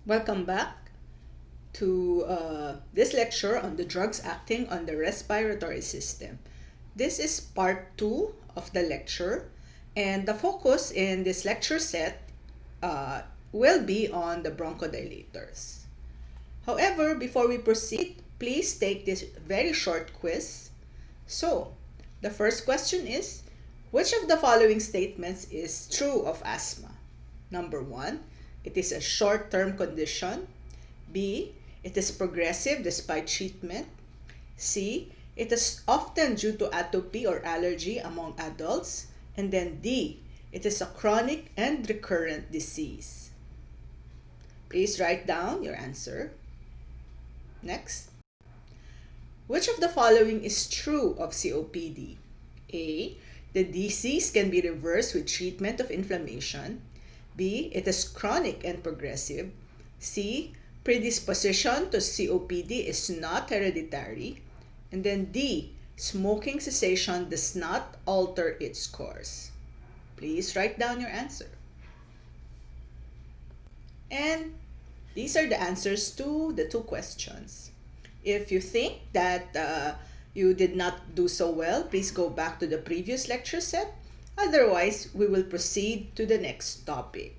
Welcome back to this lecture on the drugs acting on the respiratory system. This is part 2 of the lecture, and the focus in this lecture set will be on the bronchodilators. However, before we proceed, please take this very short quiz. So, the first question is, which of the following statements is true of asthma? Number 1, it is a short-term condition. B, it is progressive despite treatment. C, it is often due to atopy or allergy among adults. And then D, it is a chronic and recurrent disease. Please write down your answer. Next. Which of the following is true of COPD? A, the disease can be reversed with treatment of inflammation. B, it is chronic and progressive. C, predisposition to COPD is not hereditary. And then D, smoking cessation does not alter its course. Please write down your answer. And these are the answers to the two questions. If you think that you did not do so well, please go back to the previous lecture set. Otherwise, we will proceed to the next topic.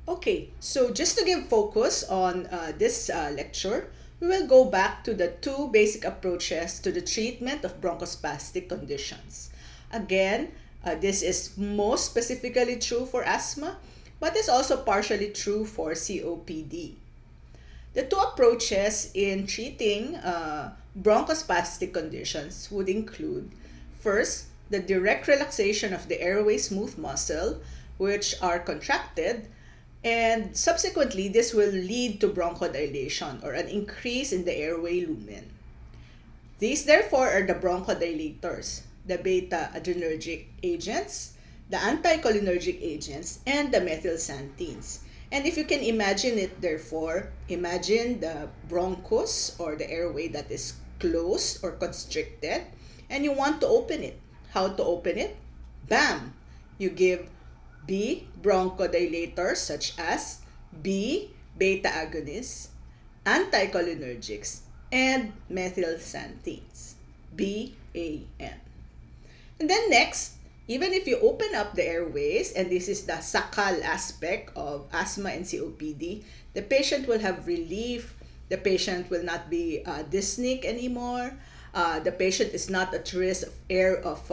Okay, so just to give focus on this lecture, we will go back to the two basic approaches to the treatment of bronchospastic conditions. Again, this is most specifically true for asthma, but is also partially true for COPD. The two approaches in treating bronchospastic conditions would include, first, the direct relaxation of the airway smooth muscle, which are contracted, and subsequently this will lead to bronchodilation or an increase in the airway lumen. These therefore are the bronchodilators, the beta-adrenergic agents, the anticholinergic agents, and the methylxanthines. And if you can imagine it, therefore, imagine the bronchus or the airway that is closed or constricted, and you want to open it. How to open it? Bam! You give B, bronchodilators such as B, beta agonists, anticholinergics, and methylxanthines, BAM. And then next, even if you open up the airways, and this is the sakal aspect of asthma and COPD, the patient will have relief. The patient will not be dyspneic anymore. The patient is not at risk of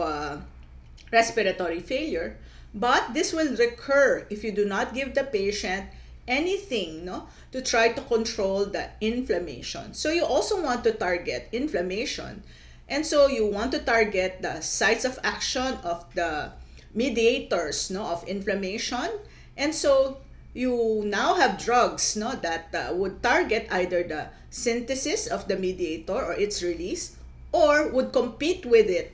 respiratory failure. But this will recur if you do not give the patient anything to try to control the inflammation. So you also want to target inflammation. And so you want to target the sites of action of the mediators of inflammation. And so you now have drugs that would target either the synthesis of the mediator or its release, or would compete with it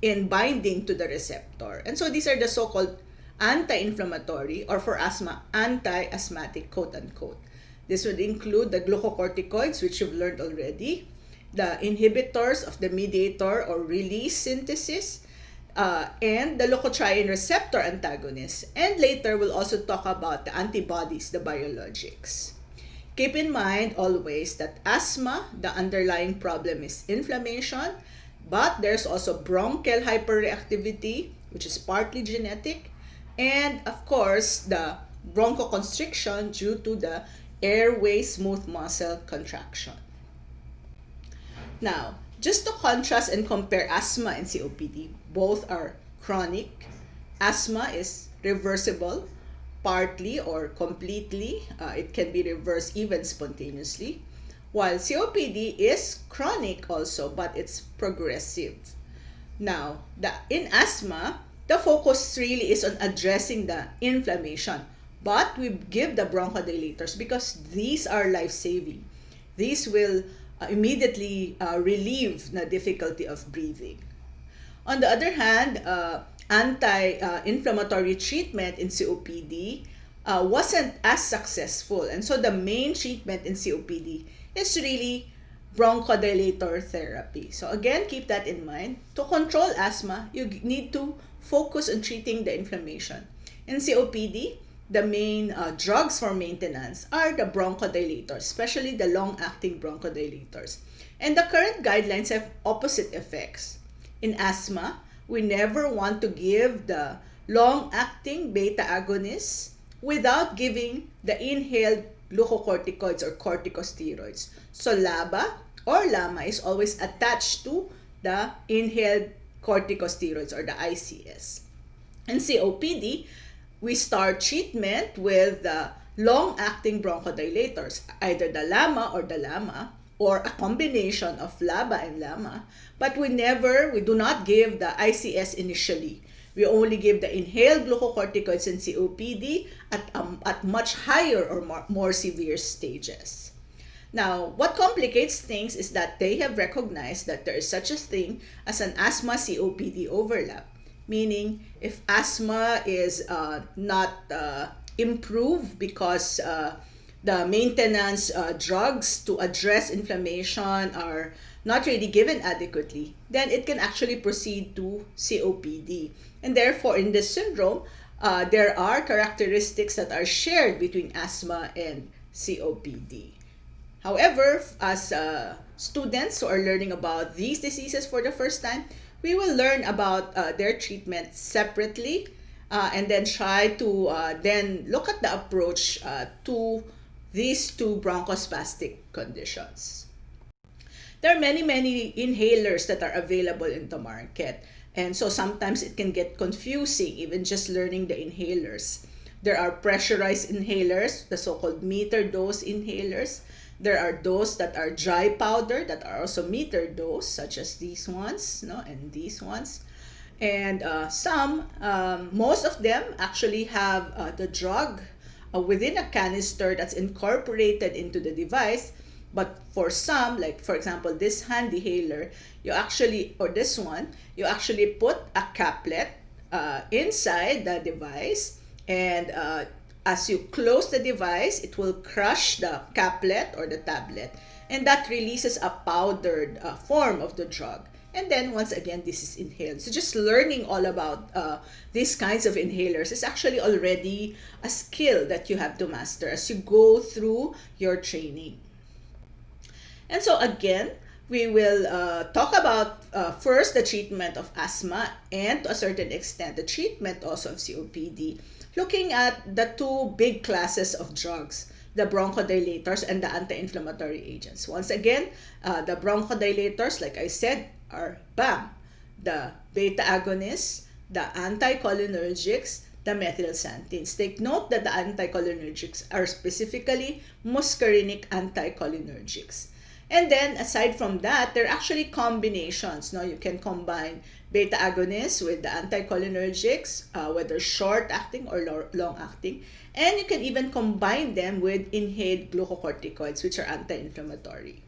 in binding to the receptor. And so these are the so-called anti-inflammatory, or for asthma, anti-asthmatic, quote-unquote. This would include the glucocorticoids, which you've learned already, the inhibitors of the mediator or release synthesis, and the leukotriene receptor antagonists. And later, we'll also talk about the antibodies, the biologics. Keep in mind always that asthma, the underlying problem is inflammation, but there's also bronchial hyperreactivity, which is partly genetic, and of course, the bronchoconstriction due to the airway smooth muscle contraction. Now, just to contrast and compare asthma and COPD, both are chronic. Asthma is reversible, partly or completely. It can be reversed even spontaneously. While COPD is chronic also, but it's progressive. Now, in asthma, the focus really is on addressing the inflammation. But we give the bronchodilators because these are life-saving. These will immediately relieve the difficulty of breathing. On the other hand, anti-inflammatory treatment in COPD wasn't as successful. And so the main treatment in COPD is really bronchodilator therapy. So again, keep that in mind. To control asthma, you need to focus on treating the inflammation. In COPD, the main drugs for maintenance are the bronchodilators, especially the long-acting bronchodilators. And the current guidelines have opposite effects. In asthma, we never want to give the long-acting beta agonists without giving the inhaled glucocorticoids or corticosteroids. So LABA or LAMA is always attached to the inhaled corticosteroids or the ICS. In COPD, we start treatment with the long-acting bronchodilators, either the LAMA or the LAMA, or a combination of LABA and LAMA, but we do not give the ICS initially. We only give the inhaled glucocorticoids in COPD at much higher or more severe stages. Now, what complicates things is that they have recognized that there is such a thing as an asthma-COPD overlap, meaning if asthma is not improved because the maintenance drugs to address inflammation are not really given adequately, then it can actually proceed to COPD. And therefore, in this syndrome, there are characteristics that are shared between asthma and COPD. However, as students who are learning about these diseases for the first time, we will learn about their treatment separately and then try to then look at the approach to these two bronchospastic conditions. There are many inhalers that are available in the market, and so sometimes it can get confusing even just learning the inhalers. There are pressurized inhalers, the so-called meter dose inhalers. There are those that are dry powder that are also meter dose, such as these ones, and these ones. And most of them actually have the drug within a canister that's incorporated into the device. But for some, like for example, this HandiHaler, this one, you actually put a caplet inside the device, and as you close the device, it will crush the caplet or the tablet, and that releases a powdered form of the drug. And then once again, this is inhaled. So just learning all about these kinds of inhalers is actually already a skill that you have to master as you go through your training. And so again, we will talk about first the treatment of asthma and to a certain extent the treatment also of COPD, looking at the two big classes of drugs, the bronchodilators and the anti-inflammatory agents. Once again, the bronchodilators, like I said, are BAM, the beta agonists, the anticholinergics, the methylxanthines. Take note that the anticholinergics are specifically muscarinic anticholinergics. And then aside from that, there are actually combinations. You can combine beta agonists with the anticholinergics, whether short-acting or long-acting. And you can even combine them with inhaled glucocorticoids, which are anti-inflammatory.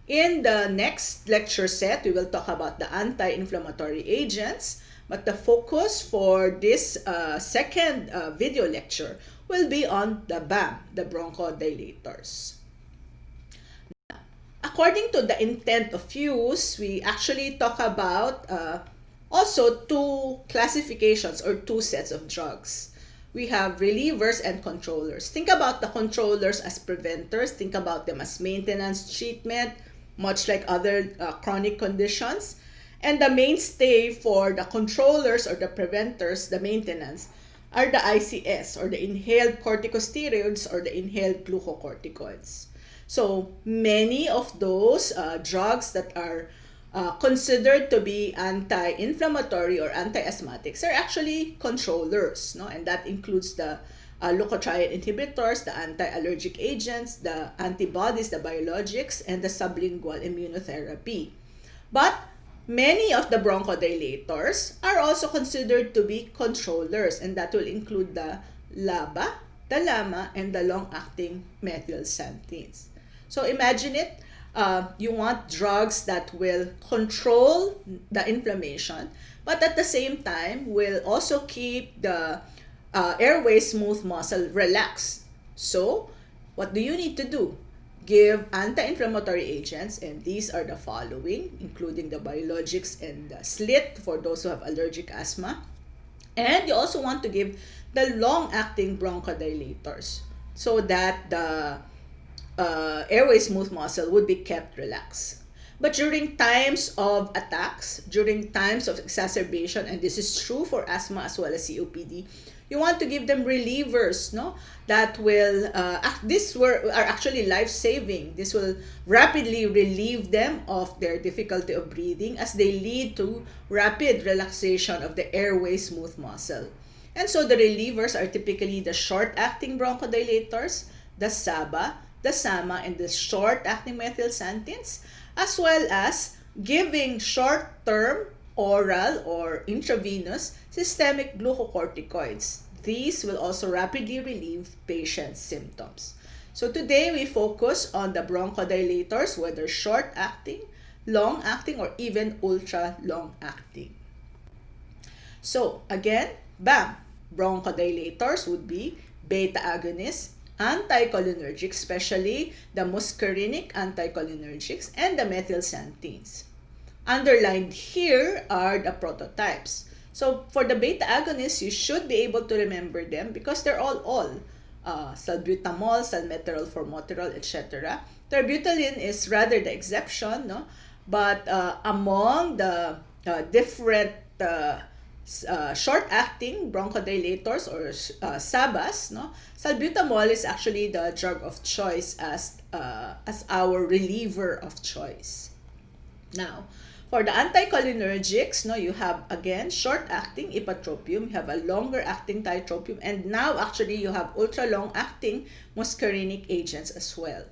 In the next lecture set, we will talk about the anti-inflammatory agents, but the focus for this second video lecture will be on the BAM, the bronchodilators. According to the intent of use, we actually talk about also two classifications or two sets of drugs. We have relievers and controllers. Think about the controllers as preventers. Think about them as maintenance treatment, much like other chronic conditions. And the mainstay for the controllers or the preventers, the maintenance, are the ICS or the inhaled corticosteroids or the inhaled glucocorticoids. So many of those drugs that are considered to be anti-inflammatory or anti-asthmatics are actually controllers, and that includes the leukotriene inhibitors, the anti-allergic agents, the antibodies, the biologics, and the sublingual immunotherapy. But many of the bronchodilators are also considered to be controllers, and that will include the LABA, the LAMA, and the long-acting methylxanthines. So imagine it, you want drugs that will control the inflammation, but at the same time will also keep the airway smooth muscle relaxed. So what do you need to do? Give anti-inflammatory agents, and these are the following, including the biologics and the SLIT for those who have allergic asthma. And you also want to give the long-acting bronchodilators so that the airway smooth muscle would be kept relaxed. But during times of attacks, during times of exacerbation, and this is true for asthma as well as COPD, you want to give them relievers, no, that will are actually life-saving. This will rapidly relieve them of their difficulty of breathing as they lead to rapid relaxation of the airway smooth muscle. And so the relievers are typically the short-acting bronchodilators, the SABA, the SAMA, and the short-acting methylxanthines, as well as giving short-term oral or intravenous systemic glucocorticoids. These will also rapidly relieve patients' symptoms. So today we focus on the bronchodilators, whether short-acting, long-acting, or even ultra-long-acting. So again, bam, bronchodilators would be beta agonists, anticholinergics, especially the muscarinic anticholinergics, and the methylxanthines. Underlined here are the prototypes. So for the beta agonists, you should be able to remember them because they're all salbutamol, salmeterol, formoterol, etc. Terbutaline is rather the exception, no? But among the different short-acting bronchodilators or SABAs, no, salbutamol is actually the drug of choice as our reliever of choice. Now, for the anticholinergics, no, you have again short-acting ipratropium, you have a longer-acting tiotropium, and now actually you have ultra-long-acting muscarinic agents as well.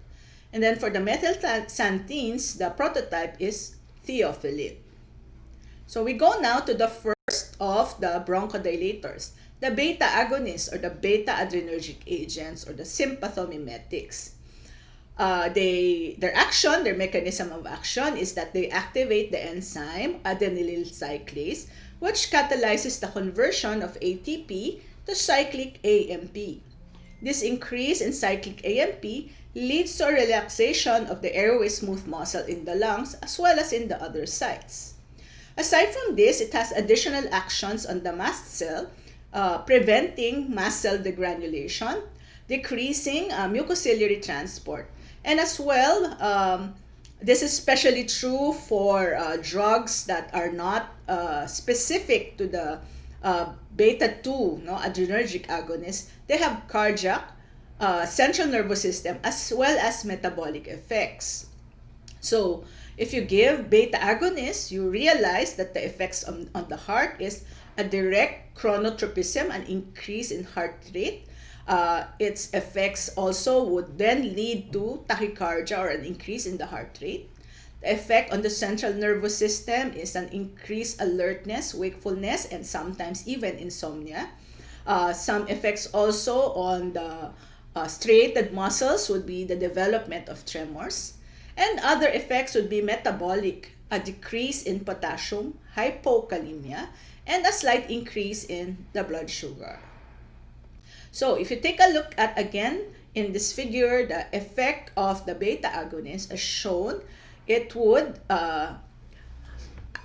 And then for the methylxanthines, the prototype is theophylline. So we go now to the first of the bronchodilators, the beta agonists or the beta adrenergic agents or the sympathomimetics. Their mechanism of action is that they activate the enzyme adenylyl cyclase, which catalyzes the conversion of ATP to cyclic AMP. This increase in cyclic AMP leads to a relaxation of the airway smooth muscle in the lungs as well as in the other sites. Aside from this, it has additional actions on the mast cell, preventing mast cell degranulation, decreasing mucociliary transport. And as well, this is especially true for drugs that are not specific to the beta-2 adrenergic agonists. They have cardiac, central nervous system, as well as metabolic effects. So if you give beta agonists, you realize that the effects on the heart is a direct chronotropism, an increase in heart rate. Its effects also would then lead to tachycardia or an increase in the heart rate. The effect on the central nervous system is an increased alertness, wakefulness, and sometimes even insomnia. Some effects also on the striated muscles would be the development of tremors. And other effects would be metabolic, a decrease in potassium, hypokalemia, and a slight increase in the blood sugar. So if you take a look at, again, in this figure, the effect of the beta agonist as shown, it would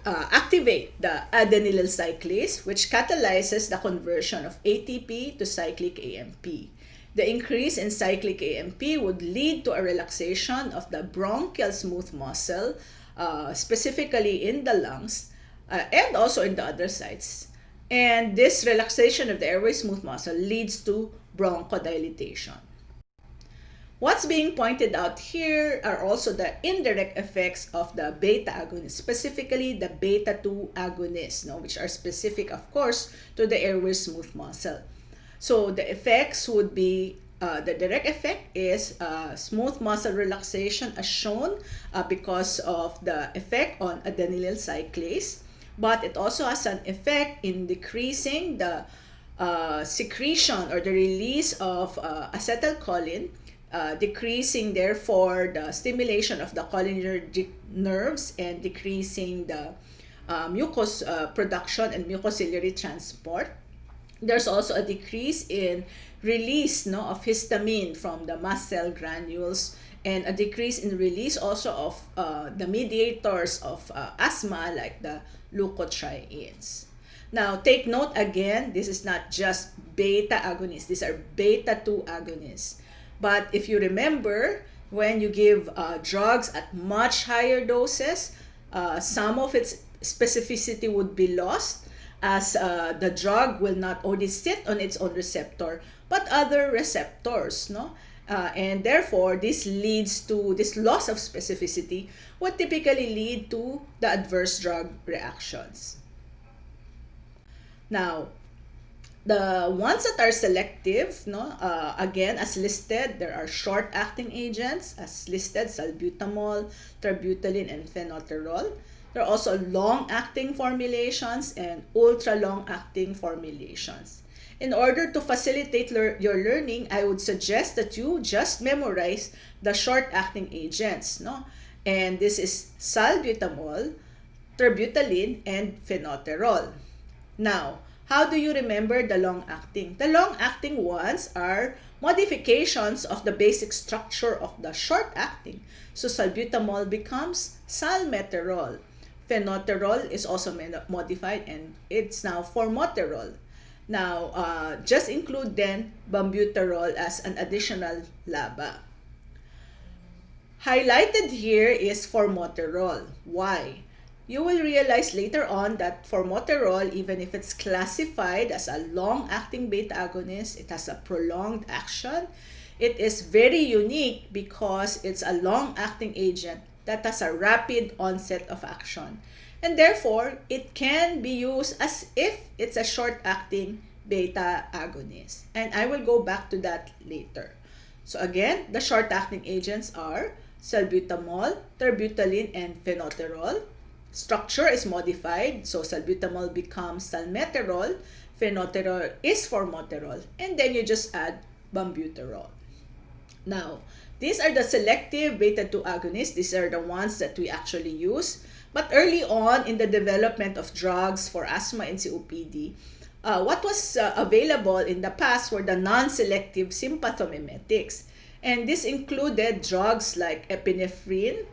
activate the adenylyl cyclase, which catalyzes the conversion of ATP to cyclic AMP. The increase in cyclic AMP would lead to a relaxation of the bronchial smooth muscle, specifically in the lungs, and also in the other sites. And this relaxation of the airway smooth muscle leads to bronchodilation. What's being pointed out here are also the indirect effects of the beta agonist, specifically the beta-2 agonists, which are specific, of course, to the airway smooth muscle. So the effects would be, the direct effect is smooth muscle relaxation as shown because of the effect on adenylyl cyclase, but it also has an effect in decreasing the secretion or the release of acetylcholine, decreasing therefore the stimulation of the cholinergic nerves and decreasing the mucus production and mucociliary transport. There's also a decrease in release of histamine from the mast cell granules and a decrease in release also of the mediators of asthma like the leukotrienes. Now, take note again, this is not just beta agonists. These are beta 2 agonists. But if you remember, when you give drugs at much higher doses, some of its specificity would be lost, as the drug will not only sit on its own receptor, but other receptors, no? And therefore, this loss of specificity would typically lead to the adverse drug reactions. Now, the ones that are selective, no, again, as listed, there are short-acting agents, as listed, salbutamol, terbutaline, and phenterol. There are also long-acting formulations and ultra-long-acting formulations. In order to facilitate your learning, I would suggest that you just memorize the short-acting agents, no? And this is salbutamol, terbutaline, and phenterol. Now, how do you remember the long-acting? The long-acting ones are modifications of the basic structure of the short-acting. So salbutamol becomes salmeterol. Phenterol is also modified and it's now formoterol. Now, just include then bambuterol as an additional LABA. Highlighted here is formoterol. Why? You will realize later on that formoterol, even if it's classified as a long-acting beta agonist, it has a prolonged action. It is very unique because it's a long-acting agent that has a rapid onset of action. And therefore, it can be used as if it's a short-acting beta agonist. And I will go back to that later. So again, the short-acting agents are salbutamol, terbutaline, and phenterol. Structure is modified, so salbutamol becomes salmeterol, phenterol is formoterol, and then you just add bambuterol. Now, these are the selective beta-2 agonists. These are the ones that we actually use. But early on in the development of drugs for asthma and COPD, what was available in the past were the non-selective sympathomimetics. And this included drugs like epinephrine,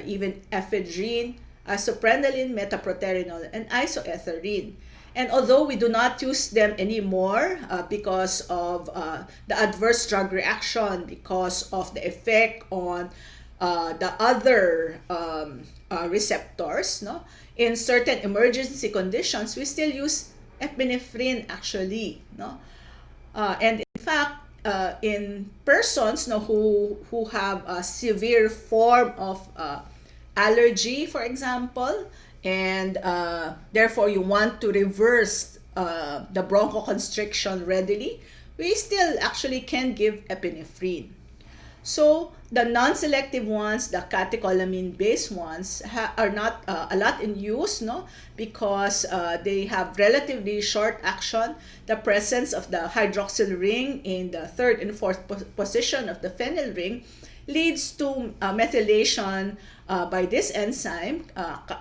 even ephedrine, isoprenoline, metaproterenol, and isoetherinol. And although we do not use them anymore because of the adverse drug reaction, because of the effect on the other receptors, no? In certain emergency conditions, we still use epinephrine actually, no? And in fact, in persons, no, who have a severe form of allergy, for example, and therefore you want to reverse the bronchoconstriction readily, we still actually can give epinephrine. So the non-selective ones, the catecholamine-based ones, are not a lot in use, no, because they have relatively short action. The presence of the hydroxyl ring in the third and fourth position of the phenyl ring leads to methylation by this enzyme,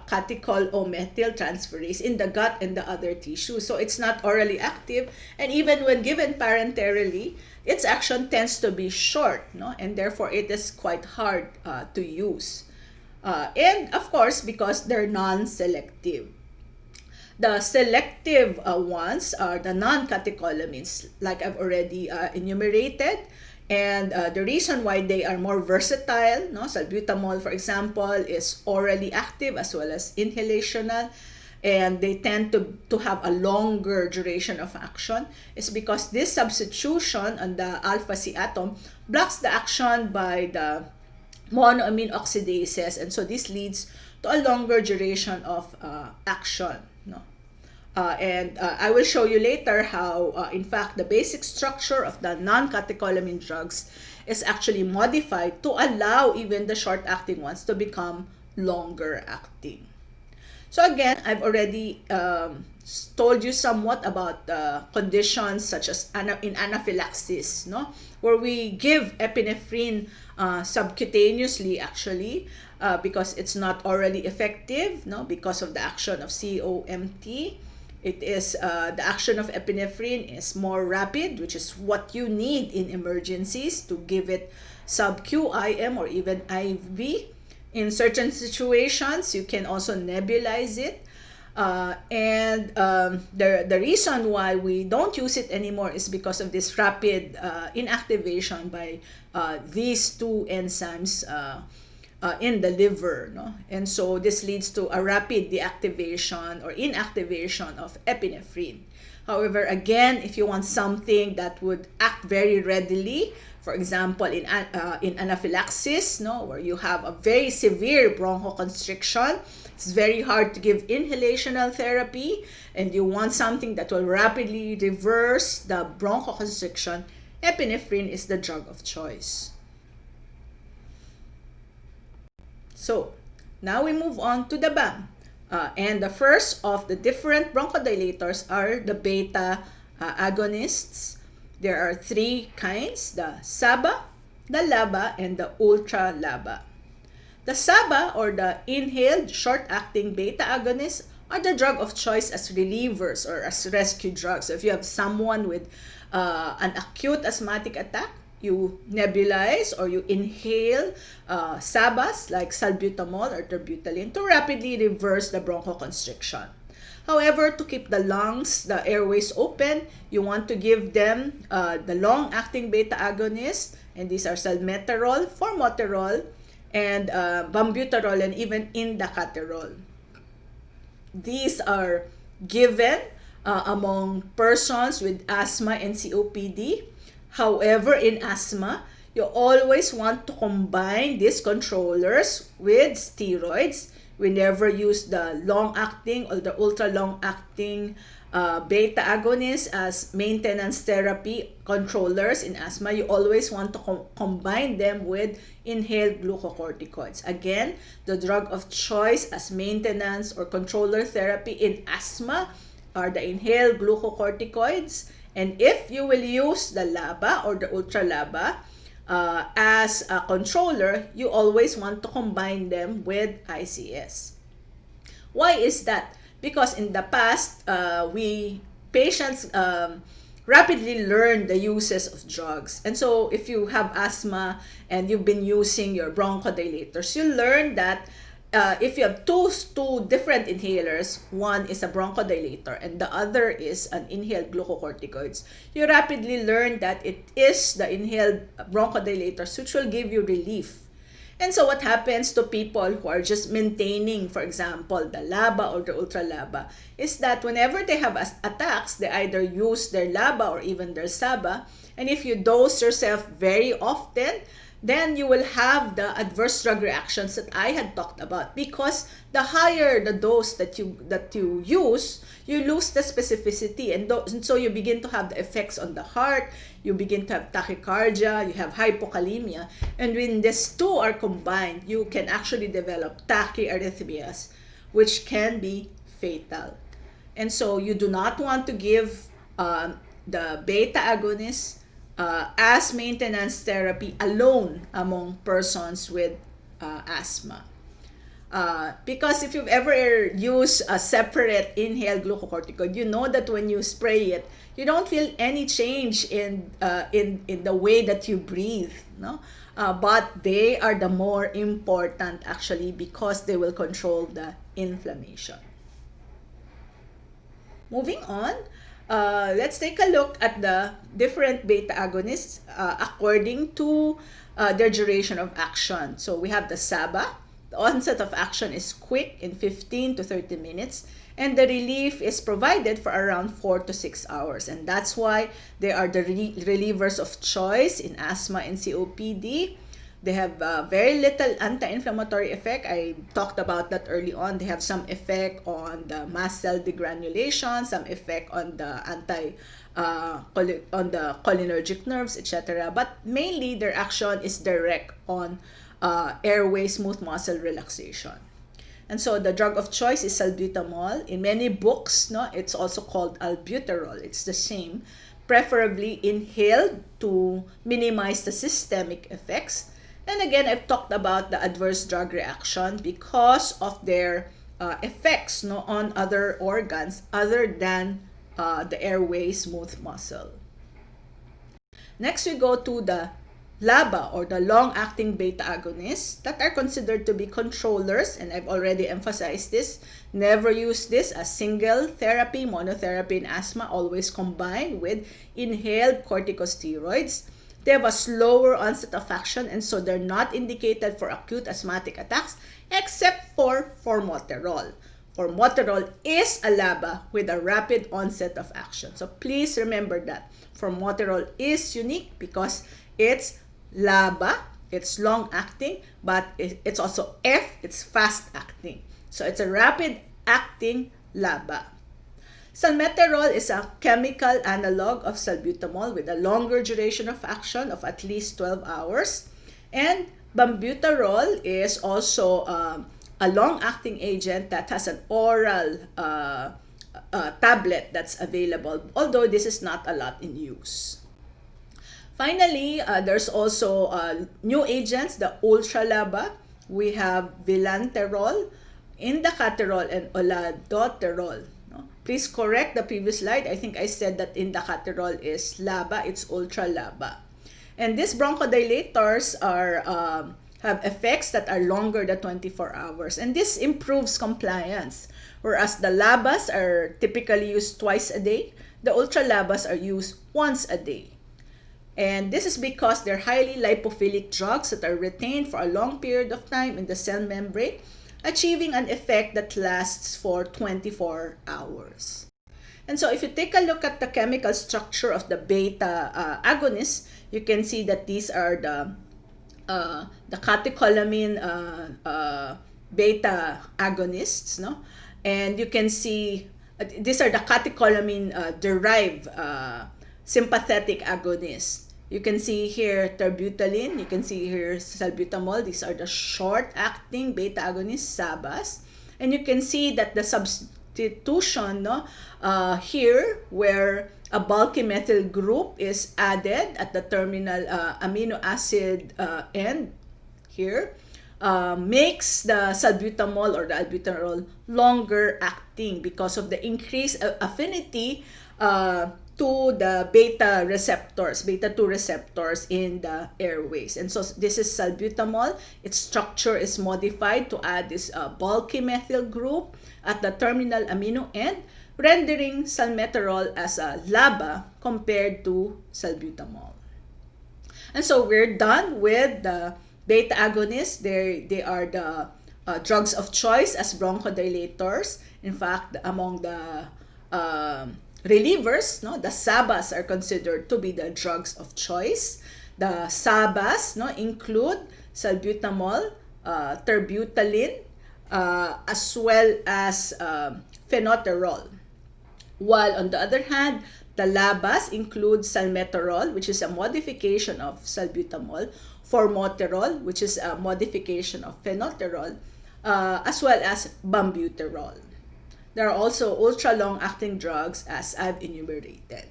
catechol-O-methyl transferase, in the gut and the other tissues. So it's not orally active, and even when given parenterally, its action tends to be short, no? And therefore it is quite hard to use. And of course, because they're non-selective. The selective ones are the non-catecholamines, like I've already enumerated. And the reason why they are more versatile, no? Salbutamol, for example, is orally active as well as inhalational, and they tend to have a longer duration of action, is because this substitution on the alpha C atom blocks the action by the monoamine oxidases, and so this leads to a longer duration of action, no? And I will show you later how, in fact, the basic structure of the non-catecholamine drugs is actually modified to allow even the short-acting ones to become longer-acting. So again, I've already told you somewhat about conditions such as in anaphylaxis, no? Where we give epinephrine subcutaneously, actually, because it's not orally effective, no? Because of the action of COMT. It is the action of epinephrine is more rapid, which is what you need in emergencies, to give it sub-Q, IM, or even IV. In certain situations, you can also nebulize it. The reason why we don't use it anymore is because of this rapid inactivation by these two enzymes in the liver, no? And so this leads to a rapid deactivation or inactivation of epinephrine. However, again, if you want something that would act very readily, for example, in anaphylaxis, no, where you have a very severe bronchoconstriction, it's very hard to give inhalational therapy, and you want something that will rapidly reverse the bronchoconstriction, epinephrine is the drug of choice. So now we move on to the BAM. And the first of the different bronchodilators are the beta agonists. There are three kinds: the SABA, the LABA, and the ultra-LABA. The SABA, or the inhaled short-acting beta agonists, are the drug of choice as relievers or as rescue drugs. So if you have someone with an acute asthmatic attack, you nebulize or you inhale SABAs like salbutamol or terbutaline to rapidly reverse the bronchoconstriction. However, to keep the lungs, the airways open, you want to give them the long-acting beta agonists, and these are salmeterol, formoterol, and bambuterol, and even indacaterol. These are given among persons with asthma and COPD. However, in asthma, you always want to combine these controllers with steroids. We never use the long-acting or the ultra-long-acting beta agonists as maintenance therapy controllers in asthma. You always want to combine them with inhaled glucocorticoids. Again, the drug of choice as maintenance or controller therapy in asthma are the inhaled glucocorticoids. And if you will use the LABA or the ultra-LABA as a controller, you always want to combine them with ICS. Why is that? Because in the past, patients rapidly learn the uses of drugs. And so if you have asthma and you've been using your bronchodilators, you learn that if you have two different inhalers, one is a bronchodilator and the other is an inhaled glucocorticoids, you rapidly learn that it is the inhaled bronchodilators which will give you relief. And so what happens to people who are just maintaining, for example, the LABA or the ultra-LABA, is that whenever they have attacks, they either use their LABA or even their SABA. And if you dose yourself very often, then you will have the adverse drug reactions that I had talked about, because the higher the dose that you use, you lose the specificity, and so you begin to have the effects on the heart, you begin to have tachycardia, you have hypokalemia, and when these two are combined, you can actually develop tachyarrhythmias, which can be fatal. And so you do not want to give the beta agonists as maintenance therapy alone among persons with asthma. Because if you've ever used a separate inhaled glucocorticoid, you know that when you spray it, you don't feel any change in the way that you breathe, no? But they are the more important actually, because they will control the inflammation. Moving on, let's take a look at the different beta agonists according to their duration of action. So we have the SABA. The onset of action is quick, in 15 to 30 minutes, and the relief is provided for around 4 to 6 hours. And that's why they are the relievers of choice in asthma and COPD. They have very little anti-inflammatory effect. I talked about that early on. They have some effect on the mast cell degranulation, some effect on the on the cholinergic nerves, etc. But mainly their action is direct on airway smooth muscle relaxation. And so the drug of choice is salbutamol. In many books, no, it's also called albuterol. It's the same. Preferably inhaled to minimize the systemic effects. And again, I've talked about the adverse drug reaction because of their effects, no, on other organs other than the airway smooth muscle. Next, we go to the LABA, or the long-acting beta agonists, that are considered to be controllers, and I've already emphasized this. Never use this as single therapy, monotherapy in asthma, always combined with inhaled corticosteroids. They have a slower onset of action, and so they're not indicated for acute asthmatic attacks except for formoterol. Formoterol is a LABA with a rapid onset of action. So please remember that. Formoterol is unique because it's LABA, it's long-acting, but it's also it's fast-acting. So it's a rapid-acting LABA. Salmeterol is a chemical analog of salbutamol with a longer duration of action of at least 12 hours. And bambuterol is also a long-acting agent that has an oral tablet that's available, although this is not a lot in use. Finally, there's also new agents, the ultra-LABA. We have vilanterol, indacaterol, and oladoterol. Please correct the previous slide. I think I said that indacaterol is LABA. It's ultra-LABA. And these bronchodilators have effects that are longer than 24 hours. And this improves compliance. Whereas the LABAs are typically used twice a day, the ultra-LABAs are used once a day. And this is because they're highly lipophilic drugs that are retained for a long period of time in the cell membrane, achieving an effect that lasts for 24 hours. And so if you take a look at the chemical structure of the beta agonists, you can see that these are the catecholamine beta agonists, no? And you can see these are the catecholamine derived sympathetic agonists. You can see here terbutaline, you can see here salbutamol. These are the short-acting beta agonists, SABAs. And you can see that the substitution here, where a bulky methyl group is added at the terminal amino acid end here, makes the salbutamol or the albuterol longer acting because of the increased affinity to the beta receptors, beta 2 receptors in the airways. And so this is salbutamol. Its structure is modified to add this bulky methyl group at the terminal amino end, rendering salmeterol as a LABA compared to salbutamol. And so we're done with the beta agonists. They are the drugs of choice as bronchodilators. In fact, among the relievers, the SABAs are considered to be the drugs of choice. The SABAs include salbutamol, terbutaline, as well as phenoterol. While on the other hand, the LABAs include salmeterol, which is a modification of salbutamol, formoterol, which is a modification of phenoterol, as well as bambuterol. There are also ultra-long-acting drugs as I've enumerated.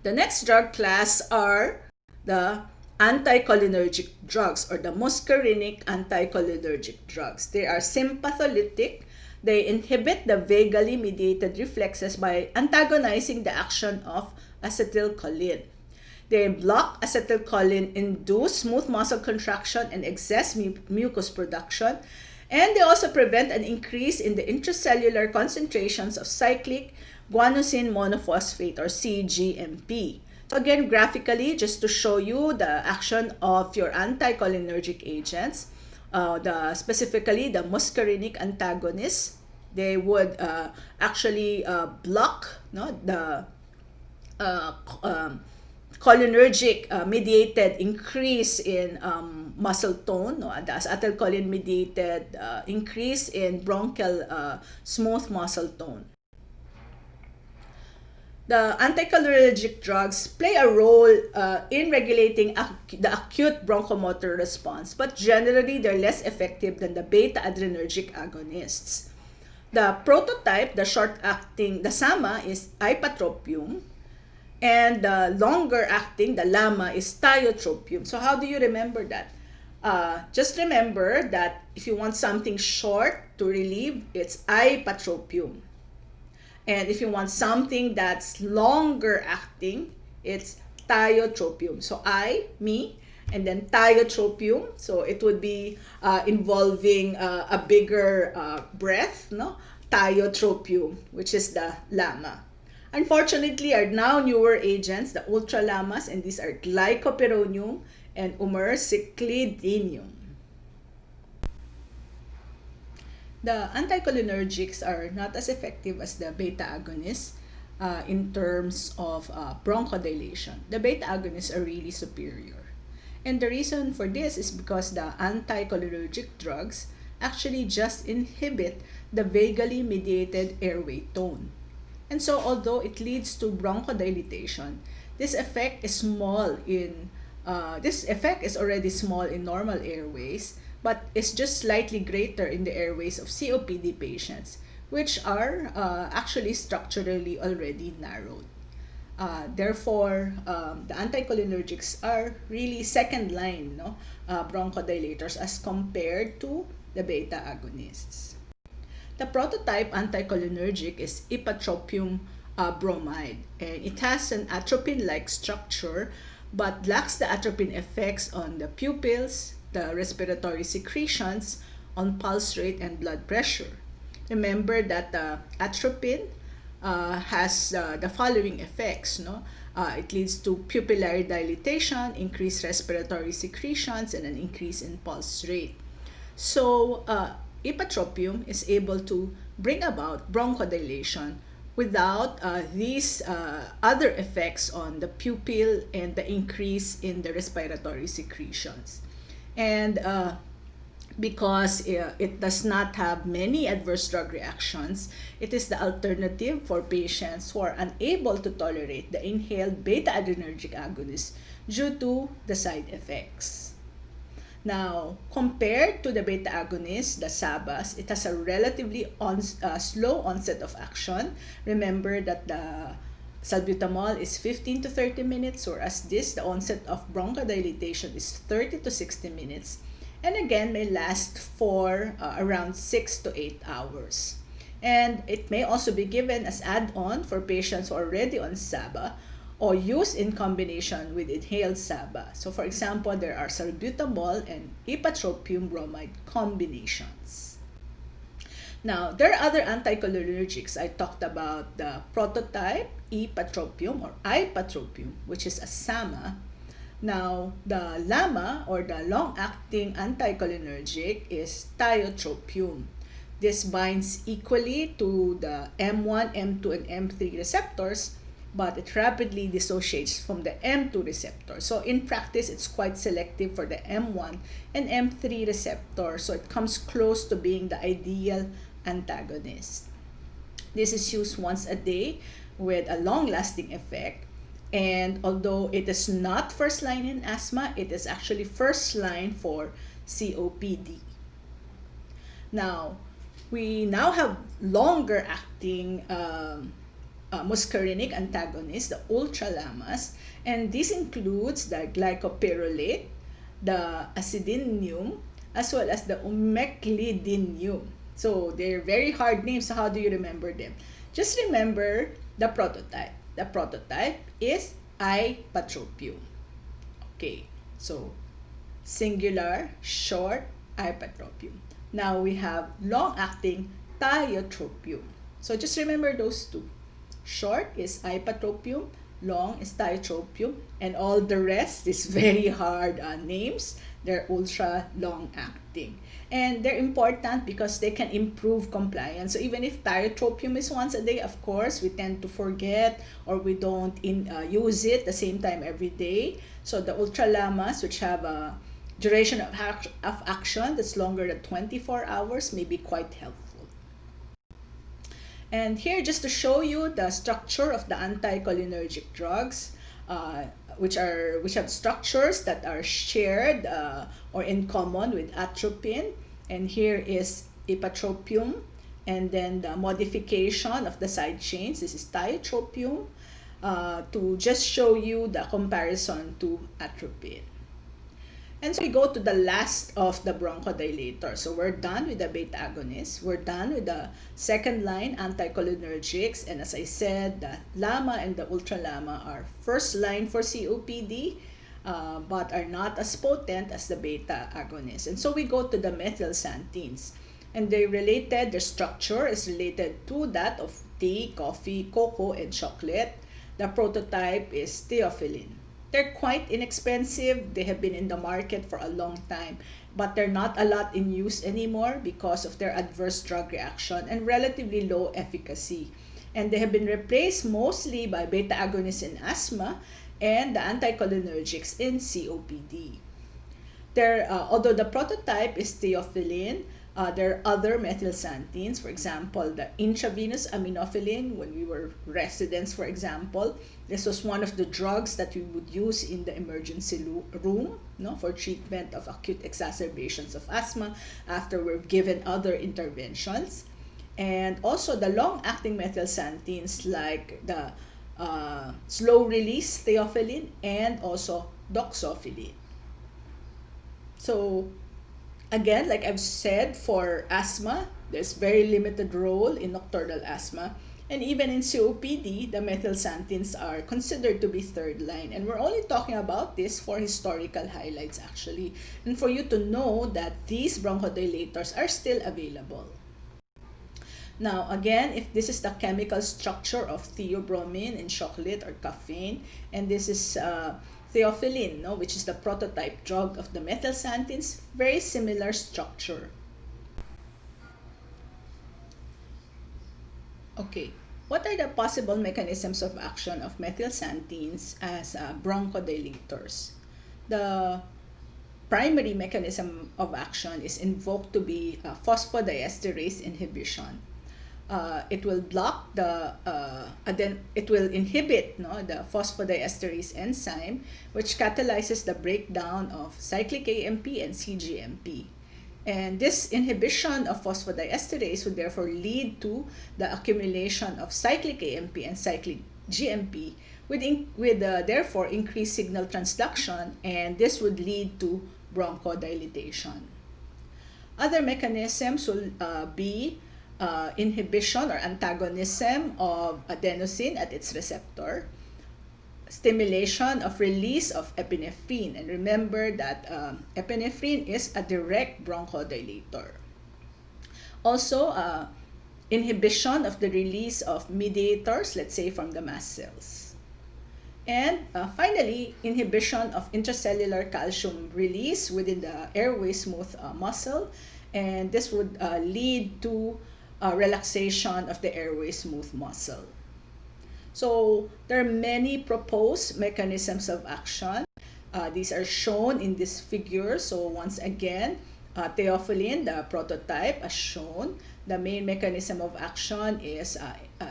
The next drug class are the anticholinergic drugs or the muscarinic anticholinergic drugs. They are sympatholytic. They inhibit the vagally mediated reflexes by antagonizing the action of acetylcholine. They block acetylcholine-induced smooth muscle contraction and excess mucus production. And they also prevent an increase in the intracellular concentrations of cyclic guanosine monophosphate or cGMP. So again, graphically, just to show you the action of your anticholinergic agents, specifically the muscarinic antagonists, they would actually block the cholinergic mediated increase in muscle tone, the acetylcholine mediated increase in bronchial smooth muscle tone. The anticholinergic drugs play a role in regulating the acute bronchomotor response, but generally they're less effective than the beta-adrenergic agonists. The prototype, the short-acting, the SAMA, is ipatropium, and the longer-acting, the LAMA, is tiotropium. So how do you remember that? Just remember that if you want something short to relieve, it's ipatropium. And if you want something that's longer acting, it's tiotropium. So I, me, and then tiotropium. So it would be involving a bigger breath, no? Tiotropium, which is the LAMA. Unfortunately, our now newer agents, the ultra-LAMAs, and these are glycopyrronium and umbricillidinium. The anticholinergics are not as effective as the beta agonists in terms of bronchodilation. The beta agonists are really superior. And the reason for this is because the anticholinergic drugs actually just inhibit the vagally mediated airway tone. And so although it leads to bronchodilation, this effect is already small in normal airways, but it's just slightly greater in the airways of COPD patients, which are actually structurally already narrowed. Therefore, the anticholinergics are really second line, no, bronchodilators as compared to the beta agonists. The prototype anticholinergic is ipratropium bromide, and it has an atropine-like structure but lacks the atropine effects on the pupils, the respiratory secretions, on pulse rate and blood pressure. Remember that the atropine has the following effects, no? It leads to pupillary dilatation, increased respiratory secretions, and an increase in pulse rate. So, ipratropium is able to bring about bronchodilation without these other effects on the pupil and the increase in the respiratory secretions. And because it does not have many adverse drug reactions, it is the alternative for patients who are unable to tolerate the inhaled beta-adrenergic agonists due to the side effects. Now, compared to the beta agonists, the SABAs, it has a relatively slow onset of action. Remember that the salbutamol is 15 to 30 minutes, whereas the onset of bronchodilation is 30 to 60 minutes. And again, may last for around 6 to 8 hours. And it may also be given as add-on for patients who are already on SABA or used in combination with inhaled SABA. So for example, there are salbutamol and ipratropium bromide combinations. Now, there are other anticholinergics. I talked about the prototype ipratropium or ipratropium, which is a SAMA. Now, the LAMA or the long-acting anticholinergic is tiotropium. This binds equally to the M1, M2, and M3 receptors, but it rapidly dissociates from the M2 receptor. So in practice, it's quite selective for the M1 and M3 receptor. So it comes close to being the ideal antagonist. This is used once a day with a long-lasting effect. And although it is not first line in asthma, it is actually first line for COPD. Now, we now have longer acting muscarinic antagonists, the ultra-LAMAs, and this includes the glycopyrrolate, the acidinium, as well as the umeclidinium. So they're very hard names, so how do you remember them? Just remember the prototype. The prototype is ipratropium. Okay, so singular, short, ipratropium. Now we have long-acting tiotropium. So just remember those two. Short is ipratropium, long is tiotropium, and all the rest is very hard names. They're ultra long-acting. And they're important because they can improve compliance. So even if tiotropium is once a day, of course, we tend to forget or we don't use it the same time every day. So the ultra-LAMAs, which have a duration of action that's longer than 24 hours, may be quite helpful. And here, just to show you the structure of the anticholinergic drugs, which have structures that are shared or in common with atropine. And here is ipratropium, and then the modification of the side chains. This is tiotropium, to just show you the comparison to atropine. And so we go to the last of the bronchodilators. So we're done with the beta agonists. We're done with the second line anticholinergics. And as I said, the LAMA and the ultra-LAMA are first line for COPD, but are not as potent as the beta agonists. And so we go to the methylxanthines. And their structure is related to that of tea, coffee, cocoa, and chocolate. The prototype is theophylline. They're quite inexpensive. They have been in the market for a long time, but they're not a lot in use anymore because of their adverse drug reaction and relatively low efficacy. And they have been replaced mostly by beta agonists in asthma and the anticholinergics in COPD. Although the prototype is theophylline, there are other methylxanthines, for example, the intravenous aminophylline. When we were residents, for example, this was one of the drugs that we would use in the emergency room, for treatment of acute exacerbations of asthma after we're given other interventions. And also the long-acting methylxanthines like the slow-release theophylline and also doxophylline. So again, like I've said, for asthma, there's very limited role in nocturnal asthma. And even in COPD, the methylxanthines are considered to be third line. And we're only talking about this for historical highlights, actually. And for you to know that these bronchodilators are still available. Now, again, if this is the chemical structure of theobromine in chocolate or caffeine, and this is theophylline, which is the prototype drug of the methylxanthines, very similar structure. Okay, what are the possible mechanisms of action of methylxanthines as bronchodilators? The primary mechanism of action is invoked to be phosphodiesterase inhibition. It will block it will inhibit the phosphodiesterase enzyme, which catalyzes the breakdown of cyclic AMP and cGMP. And this inhibition of phosphodiesterase would therefore lead to the accumulation of cyclic AMP and cyclic GMP with therefore increased signal transduction, and this would lead to bronchodilation. Other mechanisms will be inhibition or antagonism of adenosine at its receptor, stimulation of release of epinephrine. And remember that epinephrine is a direct bronchodilator. Also, inhibition of the release of mediators, let's say from the mast cells. And finally, inhibition of intracellular calcium release within the airway smooth muscle. And this would lead to relaxation of the airway smooth muscle. So there are many proposed mechanisms of action. These are shown in this figure. So once again, theophylline, the prototype, as shown. The main mechanism of action is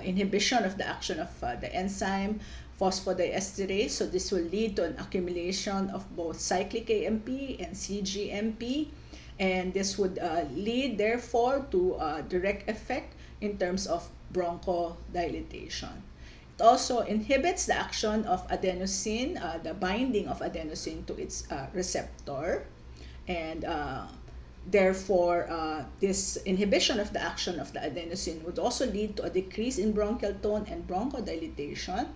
inhibition of the action of the enzyme phosphodiesterase. So this will lead to an accumulation of both cyclic AMP and cGMP. And this would lead, therefore, to a direct effect in terms of bronchodilation. It also inhibits the action of adenosine, the binding of adenosine to its receptor. And therefore, this inhibition of the action of the adenosine would also lead to a decrease in bronchial tone and bronchodilation.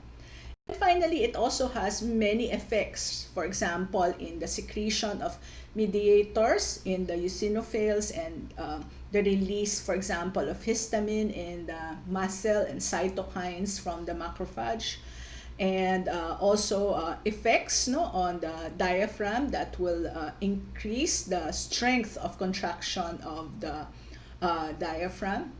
And finally, it also has many effects. For example, in the secretion of mediators in the eosinophils and the release, for example, of histamine in the mast cell and cytokines from the macrophage. And also effects on the diaphragm that will increase the strength of contraction of the diaphragm.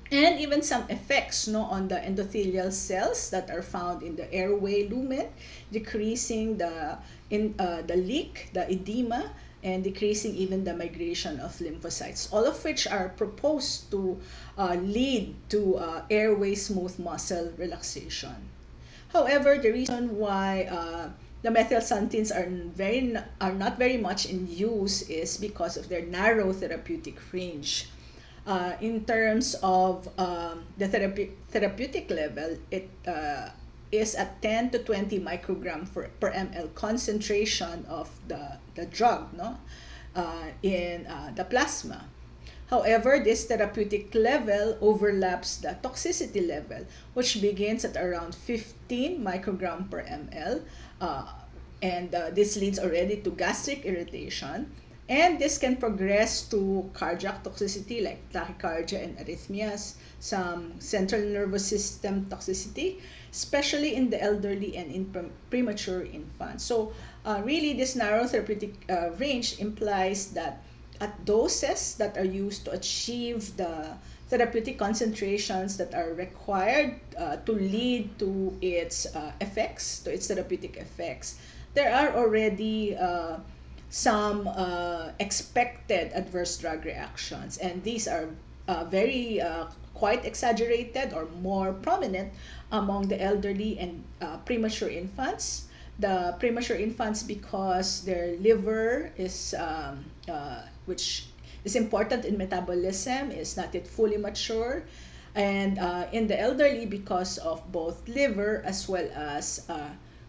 And even some effects on the endothelial cells that are found in the airway lumen, decreasing the leak, the edema, and decreasing even the migration of lymphocytes, all of which are proposed to lead to airway smooth muscle relaxation. However, the reason why the methylxanthines are not very much in use is because of their narrow therapeutic range. In terms of the therapeutic level, is at 10 to 20 microgram per ml concentration of the drug, no, in the plasma. However, this therapeutic level overlaps the toxicity level, which begins at around 15 microgram per ml, and this leads already to gastric irritation, and this can progress to cardiac toxicity like tachycardia and arrhythmias, some central nervous system toxicity, especially in the elderly and in premature infants. So really, this narrow therapeutic range implies that at doses that are used to achieve the therapeutic concentrations that are required to lead to its effects, to its therapeutic effects, there are already some expected adverse drug reactions, and these are very quite exaggerated or more prominent among the elderly and premature infants. The premature infants, because their liver is which is important in metabolism, is not yet fully mature, and in the elderly, because of both liver as well as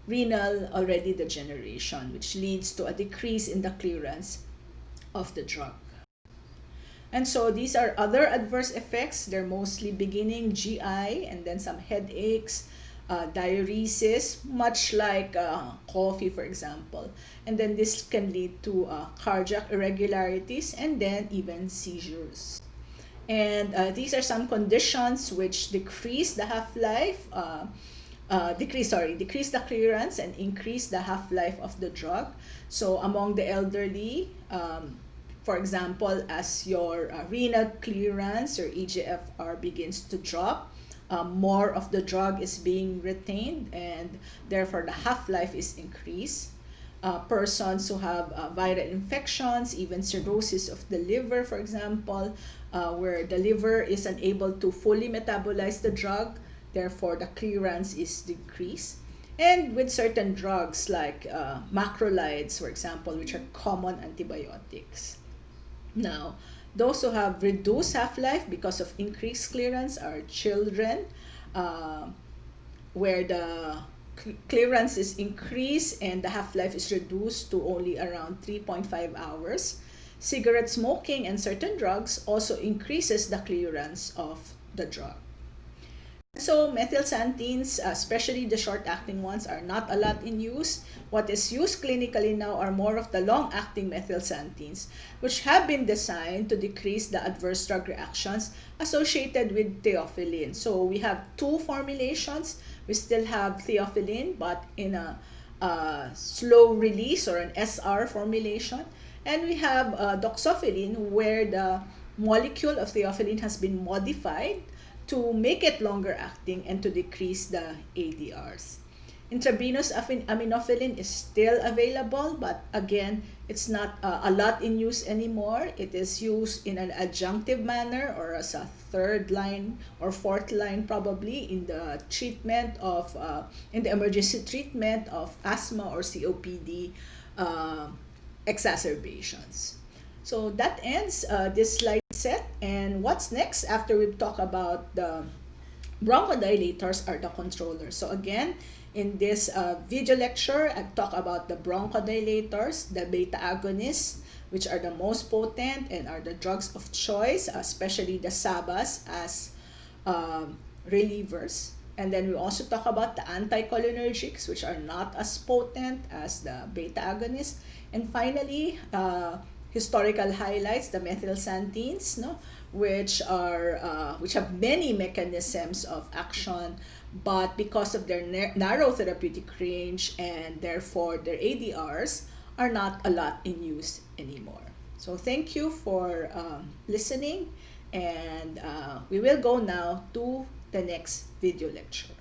renal already degeneration, which leads to a decrease in the clearance of the drug. And so these are other adverse effects. They're mostly beginning GI, and then some headaches, diuresis, much like coffee, for example. And then this can lead to cardiac irregularities and then even seizures. And these are some conditions which decrease the half-life, decrease the clearance and increase the half-life of the drug. So among the elderly, for example, as your renal clearance or eGFR begins to drop, more of the drug is being retained, and therefore the half-life is increased. Persons who have viral infections, even cirrhosis of the liver, for example, where the liver is unable to fully metabolize the drug, therefore the clearance is decreased. And with certain drugs like macrolides, for example, which are common antibiotics. Now, those who have reduced half-life because of increased clearance are children, where the clearance is increased and the half-life is reduced to only around 3.5 hours. Cigarette smoking and certain drugs also increases the clearance of the drug. So methylxanthines, especially the short-acting ones, are not a lot in use. What is used clinically now are more of the long-acting methylxanthines, which have been designed to decrease the adverse drug reactions associated with theophylline. So we have two formulations. We still have theophylline, but in a slow release or an SR formulation. And we have doxophylline, where the molecule of theophylline has been modified to make it longer acting and to decrease the ADRs. Intravenous aminophylline is still available, but again, it's not a lot in use anymore. It is used in an adjunctive manner or as a third line or fourth line, probably in the treatment of, in the emergency treatment of asthma or COPD exacerbations. So that ends this slide set. And what's next after we've talked about the bronchodilators are the controllers. So again, in this video lecture, I've talked about the bronchodilators, the beta agonists, which are the most potent and are the drugs of choice, especially the SABAs as relievers. And then we also talk about the anticholinergics, which are not as potent as the beta agonists. And finally, historical highlights, the methylxanthines, no, which have many mechanisms of action, but because of their narrow therapeutic range and therefore their ADRs are not a lot in use anymore. So thank you for listening, and we will go now to the next video lecture.